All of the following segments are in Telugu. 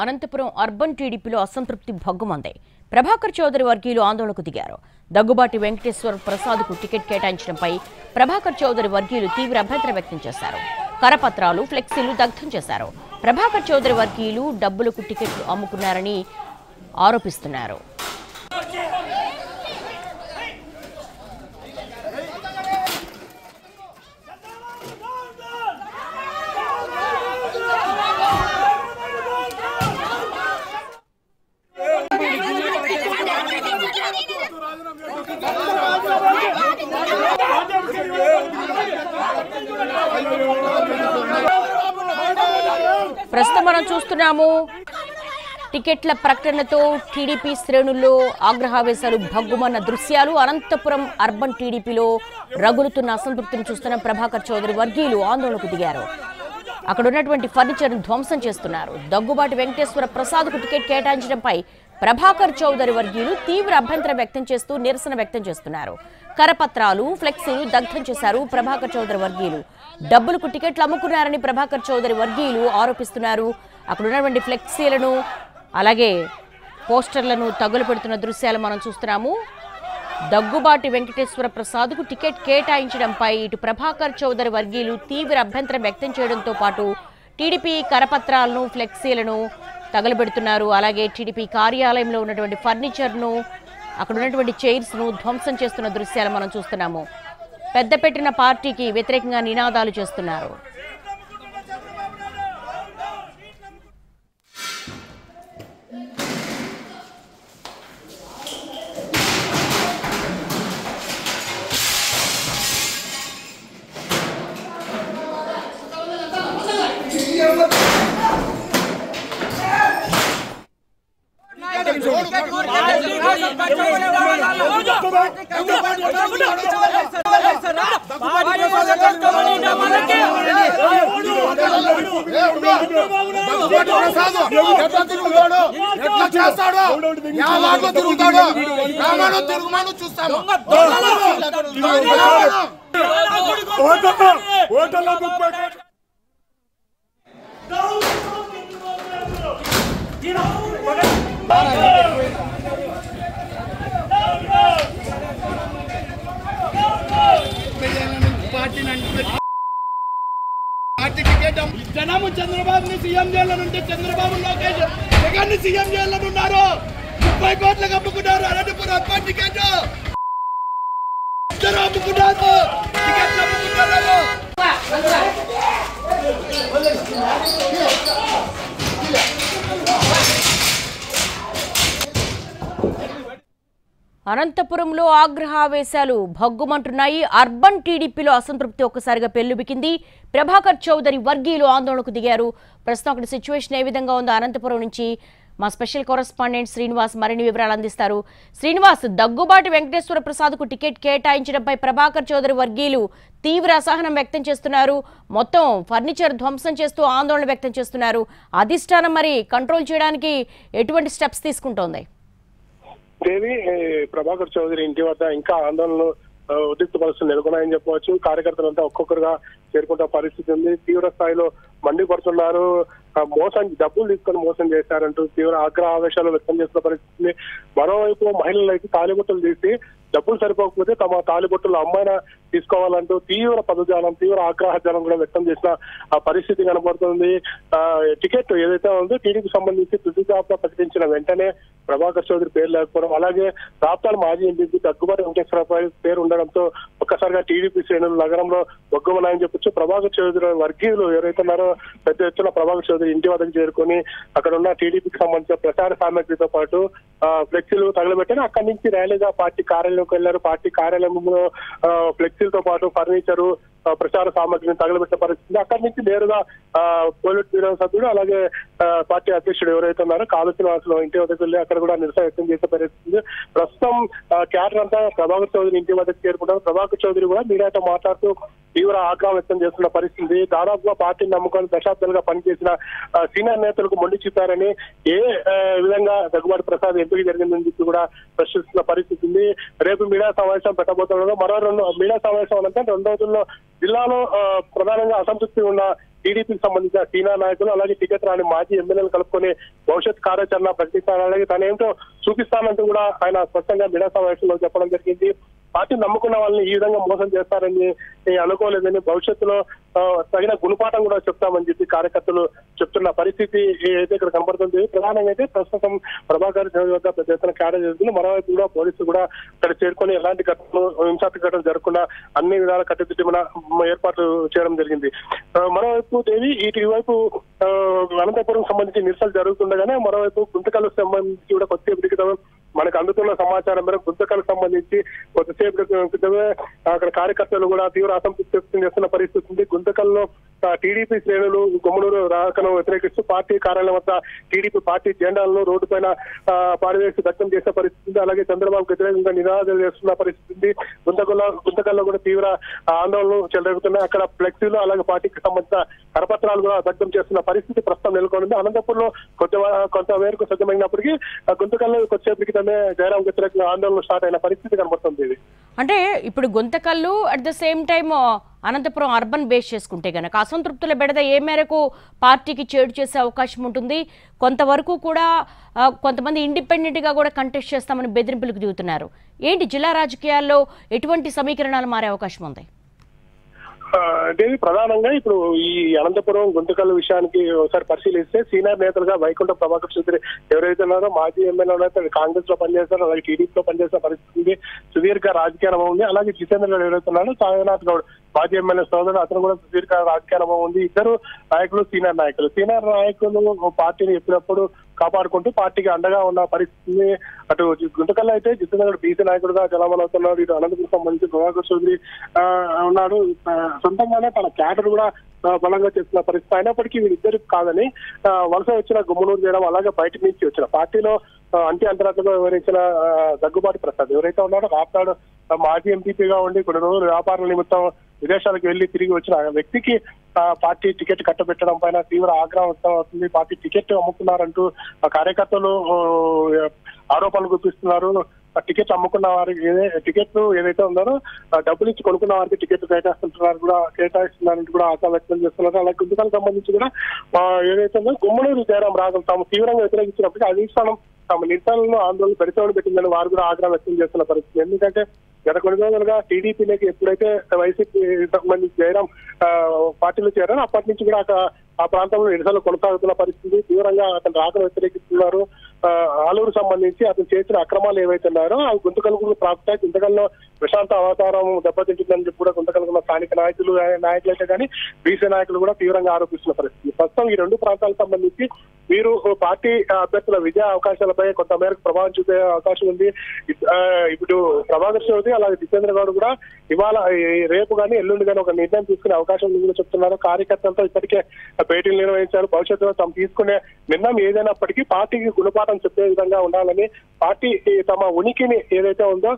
అనంతపురం అర్బన్ టీడీపీలో అసంతృప్తి భగ్గుమంది. ప్రభాకర్ చౌదరి వర్గీయులు ఆందోళనకు దిగారు. దగ్గుబాటి వెంకటేశ్వర ప్రసాద్కు టికెట్ కేటాయించడంపై ప్రభాకర్ చౌదరి వర్గీయులు తీవ్ర అభ్యంతరం వ్యక్తం చేశారు. కరపత్రాలు, ఫ్లెక్సీలు దగ్ధం చేశారు. ప్రభాకర్ చౌదరి వర్గీయులు డబ్బులకు టికెట్లు అమ్ముకున్నారని ఆరోపిస్తున్నారు. ప్రస్తుతం మనం చూస్తున్నాము టికెట్ల ప్రకటనతో టీడీపీ శ్రేణుల్లో ఆగ్రహావేశాలు భగ్గుమన్న దృశ్యాలు. అనంతపురం అర్బన్ టీడీపీలో రగులుతున్న అసంతృప్తిని చూస్తున్న ప్రభాకర్ చౌదరి వర్గీయులు ఆందోళనకు దిగారు. అక్కడ ఉన్నటువంటి ఫర్నిచర్ను ధ్వంసం చేస్తున్నారు. దగ్గుబాటి వెంకటేశ్వర ప్రసాద్కు టికెట్ కేటాయించడంపై ప్రభాకర్ చౌదరి వర్గీయులు తీవ్ర అభ్యంతరం వ్యక్తం చేస్తూ నిరసన వ్యక్తం చేస్తున్నారు. కరపత్రాలు, ఫ్లెక్సీలు దగ్ధం చేశారు. ప్రభాకర్ చౌదరి వర్గీయులు డబ్బులకు టికెట్లు అమ్ముకున్నారని ప్రభాకర్ చౌదరి వర్గీయులు ఆరోపిస్తున్నారు. అక్కడ ఉన్నటువంటి ఫ్లెక్సీలను అలాగే పోస్టర్లను తగులుపెడుతున్న దృశ్యాలు మనం చూస్తున్నాము. దగ్గుబాటి వెంకటేశ్వర ప్రసాద్కు టికెట్ కేటాయించడంపై ఇటు ప్రభాకర్ చౌదరి వర్గీయులు తీవ్ర అభ్యంతరం వ్యక్తం చేయడంతో పాటు టీడీపీ కరపత్రాలను, ఫ్లెక్సీలను తగలబెడుతున్నారు. అలాగే టీడీపీ కార్యాలయంలో ఉన్నటువంటి ఫర్నిచర్ను, అక్కడ ఉన్నటువంటి చైర్స్ను ధ్వంసం చేస్తున్న దృశ్యాలు మనం చూస్తున్నాము. పెద్ద పెట్టిన పార్టీకి వ్యతిరేకంగా నినాదాలు చేస్తున్నారు. జనము చంద్రబాబుని సీఎం చేయాలనుంటే చంద్రబాబు లోకేష్ జగన్ ని సీఎం చేయాలనున్నారు. 30 కోట్లకు అమ్ముకున్నారు. అనంతపురం అర్బన్ టికెట్ అమ్ముకున్నారు. టికెట్లు అమ్ముకున్నారు. అనంతపురంలో ఆగ్రహావేశాలు భగ్గుమంటున్నాయి. అర్బన్ టీడీపీలో అసంతృప్తి ఒక్కసారిగా పెల్లుబికింది. ప్రభాకర్ చౌదరి వర్గీయులు ఆందోళనకు దిగారు. ప్రస్తుతం అక్కడ సిచ్యువేషన్ ఏ విధంగా ఉందో అనంతపురం నుంచి మా స్పెషల్ కరెస్పాండెంట్ శ్రీనివాస్ మరిన్ని వివరాలు అందిస్తారు. శ్రీనివాస్, దగ్గుబాటి వెంకటేశ్వర ప్రసాద్కు టికెట్ కేటాయించడంపై ప్రభాకర్ చౌదరి వర్గీయులు తీవ్ర అసహనం వ్యక్తం చేస్తున్నారు. మొత్తం ఫర్నిచర్ ధ్వంసం చేస్తూ ఆందోళన వ్యక్తం చేస్తున్నారు. అధిష్టానం మరి కంట్రోల్ చేయడానికి ఎటువంటి స్టెప్స్ తీసుకుంటోంది? దేవి, ప్రభాకర్ చౌదరి ఇంటి వద్ద ఇంకా ఆందోళనలు ఉద్రిక్త పరిస్థితులు నెలకొన్నాయని చెప్పవచ్చు. కార్యకర్తలంతా ఒక్కొక్కరుగా చేరుకుంటున్న పరిస్థితి ఉంది. తీవ్ర స్థాయిలో మండిపడుతున్నారు. మోసం, డబ్బులు తీసుకొని మోసం చేశారంటూ తీవ్ర ఆగ్రహావేశాలు వ్యక్తం చేస్తున్న పరిస్థితి. మరోవైపు మహిళలు అయితే తాలిబొట్టులు తీసి డబ్బులు సరిపోకపోతే తమ తాలిబొట్టులు అమ్మాయిన తీసుకోవాలంటూ తీవ్ర పదజాలం, తీవ్ర ఆగ్రహజాలం కూడా వ్యక్తం చేసిన ఆ పరిస్థితి కనబడుతుంది. టికెట్ ఏదైతే ఉందో టీడీపీకి సంబంధించి తుది జాబితా ప్రకటించిన వెంటనే ప్రభాకర్ చౌదరి పేరు లేకపోవడం, అలాగే రాప్తాడు మాజీ ఎంపీ దగ్గుబాటి వెంకటేశ్వర పేరు ఉండడంతో ఒక్కసారిగా టీడీపీ శ్రేణులు నగరంలో ఒగ్గమన్నాయని చెప్పొచ్చు. ప్రభాకర్ చౌదరి వర్గీయులు ఎవరైతే ఉన్నారో పెద్ద ఎత్తున ప్రభాకర్ చౌదరి ఇంటి వద్దకు చేరుకొని అక్కడ ఉన్న టీడీపీకి సంబంధించిన ప్రచార సామగ్రితో పాటు ఫ్లెక్సీలు తగలబెట్టారు. అక్కడి నుంచి ర్యాలీగా పార్టీ కార్యాలయంలోకి వెళ్లారు. పార్టీ కార్యాలయంలో ఫ్లెక్సీలతో పాటు ఫర్నిచరు, ప్రచార సామగ్రిని తగలబెట్టే పరిస్థితి. అక్కడి నుంచి నేరుగా పోలిట్ బ్యూరో సభ్యుడు అలాగే పార్టీ అధ్యక్షుడు ఎవరైతే ఉన్నారో కాలు శ్రీనివాసులు ఇంటి వద్దకు వెళ్ళి అక్కడ కూడా నిరసన వ్యక్తం చేసే పరిస్థితి. ప్రస్తుతం క్యాడర్ అంతా ప్రభాకర్ చౌదరి ఇంటి వద్దకు చేరుకుంటారు. ప్రభాకర్ చౌదరి కూడా మీడియాతో మాట్లాడుతూ తీవ్ర ఆగ్రహం వ్యక్తం చేస్తున్న పరిస్థితి. దాదాపుగా పార్టీని నమ్ముకొని దశాబ్దాలుగా పనిచేసిన సీనియర్ నేతలకు మొండి చూపారని, ఏ విధంగా దగ్గుబాటి ప్రసాద్ ఎంపిక జరిగిందని చెప్పి కూడా ప్రశ్నిస్తున్న పరిస్థితి ఉంది. రేపు మీడియా సమావేశం పెట్టబోతున్నారు. మరో 2 మీడియా సమావేశం అనంతరం 2 రోజుల్లో జిల్లాలో ప్రధానంగా అసంతృప్తి ఉన్న టీడీపీకి సంబంధించిన సీనియర్ నాయకులు అలాగే టికెట్ రాని మాజీ ఎమ్మెల్యేలు కలుపుకొని భవిష్యత్ కార్యాచరణ ప్రకటిస్తారు. అలాగే తనేంటో చూపిస్తానంటూ కూడా ఆయన స్పష్టంగా మీడియా సమావేశంలో చెప్పడం జరిగింది. పార్టీ నమ్ముకున్న వాళ్ళని ఈ విధంగా మోసం చేస్తారని అనుకోలేదని, భవిష్యత్తులో తగిన గుణపాఠం కూడా చెప్తామని చెప్పి కార్యకర్తలు చెప్తున్న పరిస్థితి అయితే ఇక్కడ కనబడుతుంది. ప్రధానంగా అయితే ప్రస్తుతం ప్రభాకర్ వద్ద పెద్ద ఎత్తున క్యాడర్ జరుగుతుంది. మరోవైపు కూడా పోలీసులు కూడా ఇక్కడ చేరుకొని ఎలాంటి ఘటనలు హింసాత్మక ఘటనలు జరగకుండా అన్ని విధాల కట్టుదిట్టమైన ఏర్పాట్లు చేయడం జరిగింది. మరోవైపు దేవి ఇటువైపు అనంతపురం సంబంధించి నిరసనలు జరుగుతుండగానే మరోవైపు గుంతకల్ సంబంధించి కూడా కొద్దిసేపటి క్రితం మనకు అందుతున్న సమాచారం మేరకు గుంతకల్కు సంబంధించి కొద్దిసేపు క్రితమే అక్కడ కార్యకర్తలు కూడా తీవ్ర అసంతృప్తి వ్యక్తం చేస్తున్న పరిస్థితి ఉంది. గుంతకల్లో టీడీపీ శ్రేణులు గుమ్మనూరు రాకను వ్యతిరేకిస్తూ పార్టీ కార్యాలయం వద్ద టీడీపీ పార్టీ జెండాలను రోడ్డు పైన పారివేసి దగ్ధం చేసే పరిస్థితి. అలాగే చంద్రబాబు వ్యతిరేకంగా నినాదాలు చేస్తున్న పరిస్థితి. గుంతకల్లో కూడా తీవ్ర ఆందోళనలు చెలరేగుతున్నాయి. అక్కడ ఫ్లెక్సీలు అలాగే పార్టీకి సంబంధించిన కరపత్రాలు కూడా దగ్ధం చేస్తున్న పరిస్థితి ప్రస్తుతం నెలకొంది. అనంతపురంలో కొంత మేరకు సజ్జమైనప్పటికీ గుంతకల్లో కొద్దిసేపటి క్రితమే జయరాం వ్యతిరేకంగా ఆందోళన స్టార్ట్ అయిన పరిస్థితి కనబడుతుంది. అంటే ఇప్పుడు Guntakal at the same time Anantapur urban base చేసుకుంటే గనక అసంతృప్తుల బెడద ఏ మేరకు పార్టీకి చేడు చేసే అవకాశం ఉంటుంది? కొంతవరకు కూడా కొంతమంది ఇండిపెండెంట్గా కూడా కంటెస్ట్ చేస్తామని బెదిరింపులకు దిగుతున్నారు. ఏంటి జిల్లా రాజకీయాల్లో ఎటువంటి సమీకరణాలు మారే అవకాశం ఉంది? దేవి ప్రధానంగా ఇప్పుడు ఈ అనంతపురం గుంతకల్ విషయానికి ఒకసారి పరిశీలిస్తే సీనియర్ నేతలుగా వైకుంఠ ప్రభాకర్ చౌదరి ఎవరైతే ఉన్నారో మాజీ ఎమ్మెల్యేలు కాంగ్రెస్ లో పనిచేస్తారు, అలాగే టీడీపీలో పనిచేసిన పరిస్థితి సుదీర్ఘ రాజకీయ అనుభవం ఉంది. అలాగే జితేంద్ర గౌడ్ ఎవరైతే ఉన్నారో సాయినాథ్ గౌడ్ మాజీ ఎమ్మెల్యే సోదరుడు, అతను కూడా సుదీర్ఘ రాజకీయ అనుభవం ఉంది. ఇద్దరు నాయకులు సీనియర్ నాయకులు పార్టీని ఎప్పుడప్పుడు కాపాడుకుంటూ పార్టీకి అండగా ఉన్న పరిస్థితిని అటు గుంతకల్లో అయితే జితేంద్ర గౌడ్ బీసీ నాయకుడుగా జలమనవుతున్నాడు. ఇటు అనంతపురం సంబంధించి ప్రభాకర్ చౌదరి ఉన్నాడు. సొంతంగానే తన క్యాడర్ కూడా బలంగా చేస్తున్న పరిస్థితి. అయినప్పటికీ వీరిద్దరు కాదని వలస వచ్చిన గుమ్మనూరు చేయడం, అలాగే బయట నుంచి వచ్చిన పార్టీలో అంతరాత్మగా వివరించిన దగ్గుబాటి ప్రసాద్ ఎవరైతే ఉన్నారో రాప్తాడు మాజీ ఎంపీపీగా ఉండి కొన్ని రోజులు వ్యాపారాల నిమిత్తం విదేశాలకు వెళ్లి తిరిగి వచ్చిన వ్యక్తికి పార్టీ టికెట్ కట్టబెట్టడం పైన తీవ్ర ఆగ్రహం వ్యక్తం అవుతుంది. పార్టీ టికెట్ అమ్ముకున్నారంటూ కార్యకర్తలు ఆరోపణలు గుర్తిస్తున్నారు. టికెట్ అమ్ముకున్న వారికి టికెట్లు ఏదైతే ఉన్నారో డబ్బులు ఇచ్చి కొనుక్కున్న వారికి టికెట్ కేటాయిస్తున్నారని కూడా ఆశ వ్యక్తం చేస్తున్నారు. అలాగే గుంతకల్కి సంబంధించి కూడా ఏదైతే ఉందో గుమ్మనూరు జయరాం రాగలు తాము తీవ్రంగా వ్యతిరేకించినప్పటికీ అధిష్టానం తమ నిరసనలను ఆందోళన పెడతామని పెట్టిందని వారు కూడా ఆగ్రహం వ్యక్తం చేస్తున్న పరిస్థితి. ఎందుకంటే గత కొన్ని రోజులుగా టీడీపీలోకి ఎప్పుడైతే వైసీపీ సంబంధించి జయరాం పార్టీలో చేరారో అప్పటి నుంచి కూడా ఆ ప్రాంతంలో నిరసనలు కొనసాగుతున్న పరిస్థితి. తీవ్రంగా అతను రాకను వ్యతిరేకిస్తున్నారు. ఆలూరు సంబంధించి అతను చేసిన అక్రమాలు ఏవైతే ఉన్నారో ఆ గుంతకల్కు ప్రాప్తాయి. గుంతకల్లో ప్రశాంత అవతారం దెబ్బతింటుందని చెప్పి కూడా గుంతకల్కున్న స్థానిక నాయకులైతే కానీ బీసీ నాయకులు కూడా తీవ్రంగా ఆరోపిస్తున్న పరిస్థితి. ప్రస్తుతం ఈ రెండు ప్రాంతాలకు సంబంధించి వీరు పార్టీ అభ్యర్థుల విజయ అవకాశాలపై కొంత మేరకు ప్రభావం చూపే అవకాశం ఉంది. ఇప్పుడు ప్రభాకర్ చౌదరి అలాగే జితేంద్ర గౌడ్ కూడా ఇవాళ రేపు కానీ ఎల్లుండి కానీ ఒక నిర్ణయం తీసుకునే అవకాశం ఉంది కూడా చెప్తున్నారు. కార్యకర్తలతో ఇప్పటికే భేటీలు నిర్వహించారు. భవిష్యత్తులో తాము తీసుకునే నిర్ణయం ఏదైనప్పటికీ పార్టీకి గుణపాఠం చెప్పే విధంగా ఉండాలని, పార్టీ తమ ఉనికిని ఏదైతే ఉందో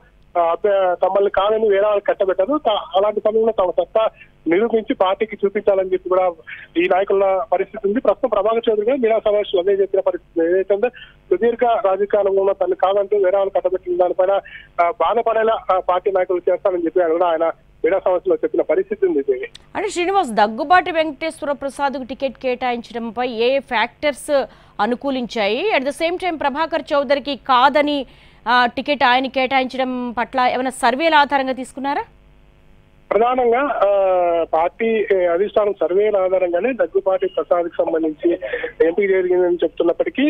తమల్ని కాదని వేరే వాళ్ళకి కట్టబెట్టదు, అలాంటి సమయంలో తమ సత్తా నిరూపించి పార్టీకి చూపించాలని చెప్పి కూడా ఈ నాయకుల పరిస్థితి ఉంది. ప్రస్తుతం ప్రభాకర్ చౌదరి గారు మీడియా సమావేశంలో అదే చెప్పిన పరిస్థితి ఏదైతే సుదీర్ఘ రాజకీయాలలో తను కాదంటూ వేరే వాళ్ళు కట్టబెట్టిన దానిపైన బాధపడేలా పార్టీ నాయకులు చేస్తానని చెప్పి కూడా ఆయన మీడియా సమావేశంలో చెప్పిన పరిస్థితి ఉంది. అంటే శ్రీనివాస్, దగ్గుబాటి వెంకటేశ్వర ప్రసాద్ టికెట్ కేటాయించడంపై ఏ ఫ్యాక్టర్స్ అనుకూలించాయి? At the same time Prabhakar చౌదరికి కాదని టికెట్ ఆయన కేటాయించడం పట్ల ఏమైనా సర్వేల ఆధారంగా తీసుకున్నారా? ప్రధానంగా పార్టీ అధిష్టానం సర్వేల ఆధారంగానే దగ్గుబాటి ప్రసాద్ కి సంబంధించి ఎంపిక జరిగిందని చెప్తున్నప్పటికీ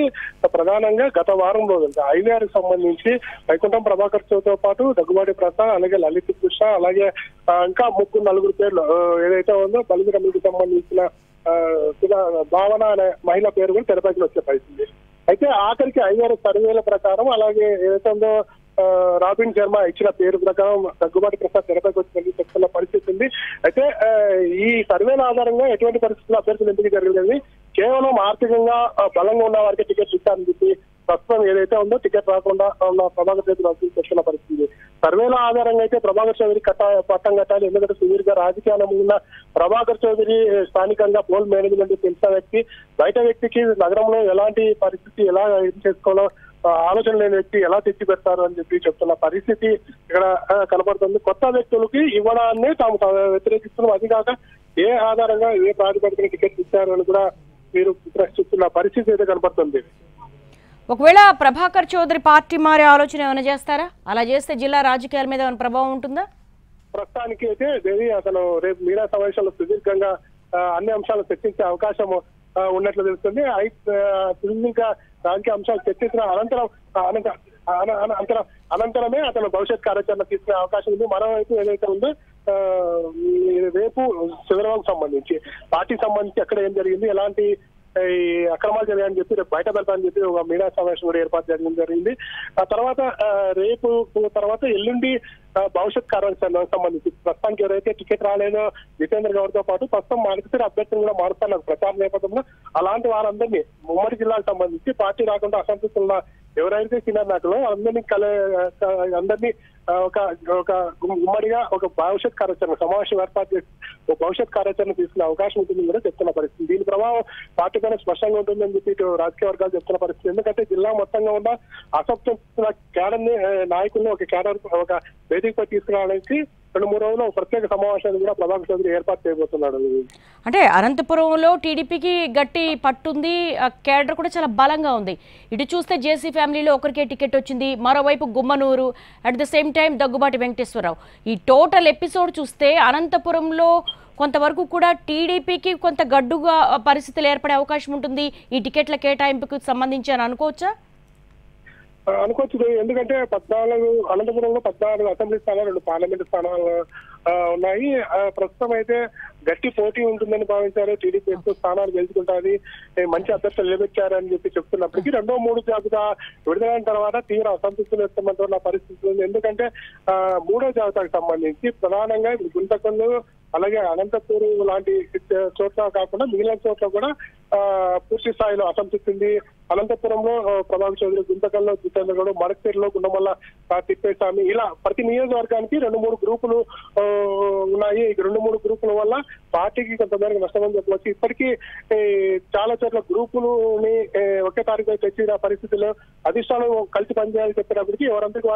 ప్రధానంగా గత వారం రోజులు ఐవీఆర్కి సంబంధించి వైకుంఠం ప్రభాకర్ చౌదరితో పాటు దగ్గుబాటి ప్రసాద్, అలాగే లలిత్ కృష్ణ, అలాగే ఇంకా నలుగురు పేర్లు ఏదైతే ఉందో బలిజ కమిటీకి సంబంధించిన భావన అనే మహిళ పేరు కూడా తెరపైకి వచ్చే పరిస్థితి. అయితే ఆఖరికి ఐవీఆర్ సర్వేల ప్రకారం అలాగే ఏదైతే ఉందో రాబిన్ శర్మ ఇచ్చిన పేరు ప్రకారం దగ్గుబాటి ప్రసాద్ తెరపైకి వచ్చి చెప్తున్న పరిస్థితి ఉంది. అయితే ఈ సర్వేల ఆధారంగా ఎటువంటి పరిస్థితుల్లో అభ్యర్థులు ఎంపిక జరిగింది, కేవలం ఆర్థికంగా బలంగా ఉన్న వారికి టికెట్ ఇస్తారని చెప్పి ప్రస్తుతం ఏదైతే ఉందో టికెట్ రాకుండా ఉన్న ప్రభాకర్ చౌదరి చెప్తున్న పరిస్థితి. సర్వేల ఆధారంగా అయితే ప్రభాకర్ చౌదరి పట్టం కట్టాలి. ఎందుకంటే సుదీర్ఘ రాజకీయాలు ఉన్న ప్రభాకర్ చౌదరి స్థానికంగా పోల్ మేనేజ్మెంట్ తెలిసిన వ్యక్తి, బయట వ్యక్తికి నగరంలో ఎలాంటి పరిస్థితి ఎలా చేసుకోవాలో ఆలోచన లేని వ్యక్తి ఎలా తెచ్చి పెడతారు అని చెప్పి చెప్తున్న పరిస్థితి ఇక్కడ కనబడుతుంది. కొత్త వ్యక్తులకి ఇవ్వడాన్ని తాము వ్యతిరేకిస్తున్నాం. అది కాక ఏ ఆధారంగా ఏ ప్రాతిపదికన టికెట్ ఇచ్చారు అని కూడా మీరు ప్రశ్నిస్తున్న పరిస్థితి అయితే కనపడుతుంది. ఒకవేళ ప్రభాకర్ చౌదరి పార్టీ మారే ఆలోచన ఏమైనా చేస్తారా? అలా చేస్తే జిల్లా రాజకీయాల మీద ఏమైనా ప్రభావం ఉంటుందా? ప్రస్తుతానికి అయితే దేవి అతను రేపు మీడియా సమావేశంలో సుదీర్ఘంగా అన్ని అంశాలు చర్చించే అవకాశం ఉన్నట్లు తెలుస్తుంది. ఇంకా రాజకీయ అంశాలు చర్చించిన అనంతరమే అతను భవిష్యత్ కార్యాచరణ తీసుకునే అవకాశం ఉంది. మరోవైపు ఏదైతే ఉందో రేపు చంద్రబాబుకు సంబంధించి పార్టీకి సంబంధించి ఎక్కడ ఏం జరిగింది, ఎలాంటి ఈ అక్రమాలు జరిగాయని చెప్పి రేపు బయట పెడతానని చెప్పి ఒక మీడియా సమావేశం కూడా ఏర్పాటు జరిగింది. ఆ తర్వాత రేపు తర్వాత ఎల్లుండి భవిష్యత్ కార్యాచరణకు సంబంధించి ప్రస్తుతానికి ఎవరైతే టికెట్ రాలేదో జితేంద్ర గౌడ్ తో పాటు ప్రస్తుతం మార్కెట్ అభ్యర్థులు కూడా మారుతున్నారు ప్రచార నేపథ్యంలో. అలాంటి వారందరినీ ఉమ్మడి జిల్లాకు సంబంధించి పార్టీ రాకుండా అసంతృప్తున్న ఎవరైతే సీనియర్ నాయకులు అందరినీ ఒక ఉమ్మడిగా ఒక భవిష్యత్ కార్యాచరణ సమావేశం ఏర్పాటు చేసి ఒక భవిష్యత్ కార్యాచరణ తీసుకునే అవకాశం ఉంటుందని కూడా చెప్తున్న పరిస్థితి. దీని ప్రభావం పార్టీ పైన స్పష్టంగా ఉంటుందని చెప్పి ఇటు రాజకీయ వర్గాలు చెప్తున్న పరిస్థితి. ఎందుకంటే జిల్లా మొత్తంగా ఉన్న అసంతృప్తున్న క్యాడర్ నాయకులను ఒక క్యాడర్ ఒక వేదికపై తీసుకురావడానికి 2-3 రోజులు ప్రత్యేక సమావేశాన్ని కూడా ప్రభాకర్ చౌదరి ఏర్పాటు చేయబోతున్నాడు. అంటే అనంతపురంలో టీడీపీకి గట్టి పట్టుంది, కేడర్ కూడా చాలా బలంగా ఉంది. ఇటు చూస్తే జేసీ ఫ్యామిలీలో ఒకరికే టికెట్ వచ్చింది, మరోవైపు Gummanur, at the same time Daggubati Venkateswararao. ఈ టోటల్ ఎపిసోడ్ చూస్తే అనంతపురంలో కొంతవరకు కూడా టీడీపీకి కొంత గడ్డుగా పరిస్థితులు ఏర్పడే అవకాశం ఉంటుంది ఈ టికెట్ల కేటాయింపుకు సంబంధించి అని అనుకోవచ్చా? అనుకోవచ్చు. ఎందుకంటే అనంతపురంలో 14 అసెంబ్లీ స్థానాలు, 2 పార్లమెంటు స్థానాలు ఉన్నాయి. ప్రస్తుతం అయితే గట్టి పోటీ ఉంటుందని భావించారు. టీడీపీ ఎక్కువ స్థానాలు గెలుచుకుంటుంది, మంచి అభ్యర్థులు నిలబెట్టారని చెప్పి చెప్తున్నప్పటికీ 2-3 జాబితా విడుదలైన తర్వాత తీవ్ర అసంతృప్తులు వ్యక్తమవుతున్న పరిస్థితి ఉంది. ఎందుకంటే 3వ జాబితాకు సంబంధించి ప్రధానంగా గుంతకల్లు అలాగే అనంతపూర్ లాంటి చోట్ల కాకుండా మిగిలిన చోట్ల కూడా పూర్తి స్థాయిలో అసంతృప్తి ఉంది. అనంతపురంలో ప్రభాకర్ చౌదరి, గుంతకల్లో జితేంద్ర గౌడ్, మడక్పేటలో గుండమల్ల తిప్పేస్వామి, ఇలా ప్రతి నియోజకవర్గానికి 2-3 గ్రూపులు ఉన్నాయి. ఈ 2-3 గ్రూపుల వల్ల పార్టీకి కొంతమేరకు నష్టమని చెప్పవచ్చు. ఇప్పటికీ చాలా చోట్ల గ్రూపులని ఒకే తారీఖు తెచ్చిన పరిస్థితుల్లో అధిష్టానం కలిసి పనిచేయాలని చెప్పినప్పటికీ ఎవరంతకు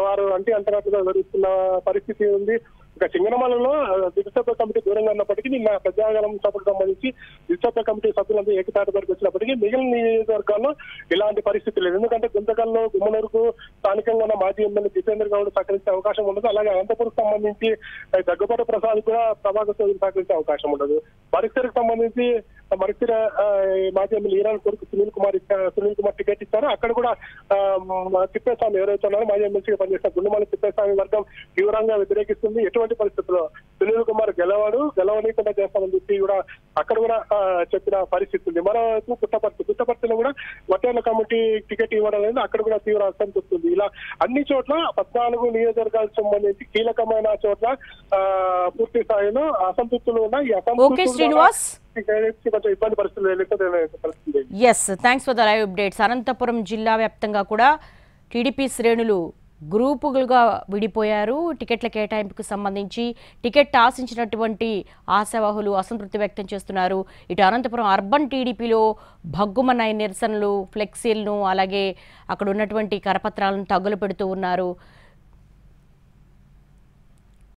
వారు అంటనట్టుగా జరుగుతున్న పరిస్థితి ఉంది. ఇక సింగనమలలో దిశసభ్య కమిటీ దూరంగా ఉన్నప్పటికీ నిన్న ప్రజాగలం సభకు సంబంధించి దిశసభ్య కమిటీ సభ్యులందరూ ఏకతాటి వరకు వచ్చినప్పటికీ మిగిలిన నియోజకవర్గాల్లో ఇలాంటి పరిస్థితి లేదు. ఎందుకంటే గుంతకల్లో గుమ్మనూరుకు స్థానికంగా ఉన్న మాజీ ఎమ్మెల్యే జితేంద్ర గౌడ్ సహకరించే అవకాశం ఉండదు. అలాగే అనంతపురం సంబంధించి దగ్గుబాటి ప్రసాద్ కూడా ప్రభాకర్ చౌదరి సహకరించే అవకాశం ఉండదు. మరిసిరికి సంబంధించి మరిసిర మాజీ ఎమ్మెల్యే ఈరాన్ కొడుకు సునీల్ కుమార్ టికెట్ ఇచ్చారు. అక్కడ కూడా తిప్పేస్వామి ఎవరైతే ఉన్నారో మాజీ ఎమ్మెల్సీగా పనిచేసిన గుండమల్లి తిప్పేస్వామి వర్గం తీవ్రంగా వ్యతిరేకిస్తుంది. ఎటువంటి పరిస్థితుల్లో సునీల్ కుమార్ గెలవనీయకుండా చేస్తామని చెప్పి కూడా అక్కడ కూడా చెప్పిన పరిస్థితి ఉంది. మరోవైపు పుట్టపర్తిలో కూడా వటేళ్ల కమిటీ టికెట్ ఇవ్వడం అనేది అక్కడ కూడా తీవ్ర అసంతృప్తి ఉంది. ఇలా అన్ని చోట్ల 14 నియోజకవర్గాలకు సంబంధించి కీలకమైన చోట్ల పూర్తి స్థాయిలో అసంతృప్తులు ఉన్నాయి. ఈ కొంచెం ఇబ్బంది పరిస్థితులు. Yes, thanks for the live updates. Anantapur జిల్లా వ్యాప్తంగా కూడా టీడీపీ శ్రేణులు గ్రూపులుగా విడిపోయారు. టికెట్ల కేటాయింపుకు సంబంధించి టికెట్ ఆశించినటువంటి ఆశావాహులు అసంతృప్తి వ్యక్తం చేస్తున్నారు. ఇటు అనంతపురం అర్బన్ టీడీపీలో భగ్గుమన్నాయి నిరసనలు, ఫ్లెక్సీలను, అలాగే అక్కడ ఉన్నటువంటి కరపత్రాలను తగులు పెడుతూ ఉన్నారు.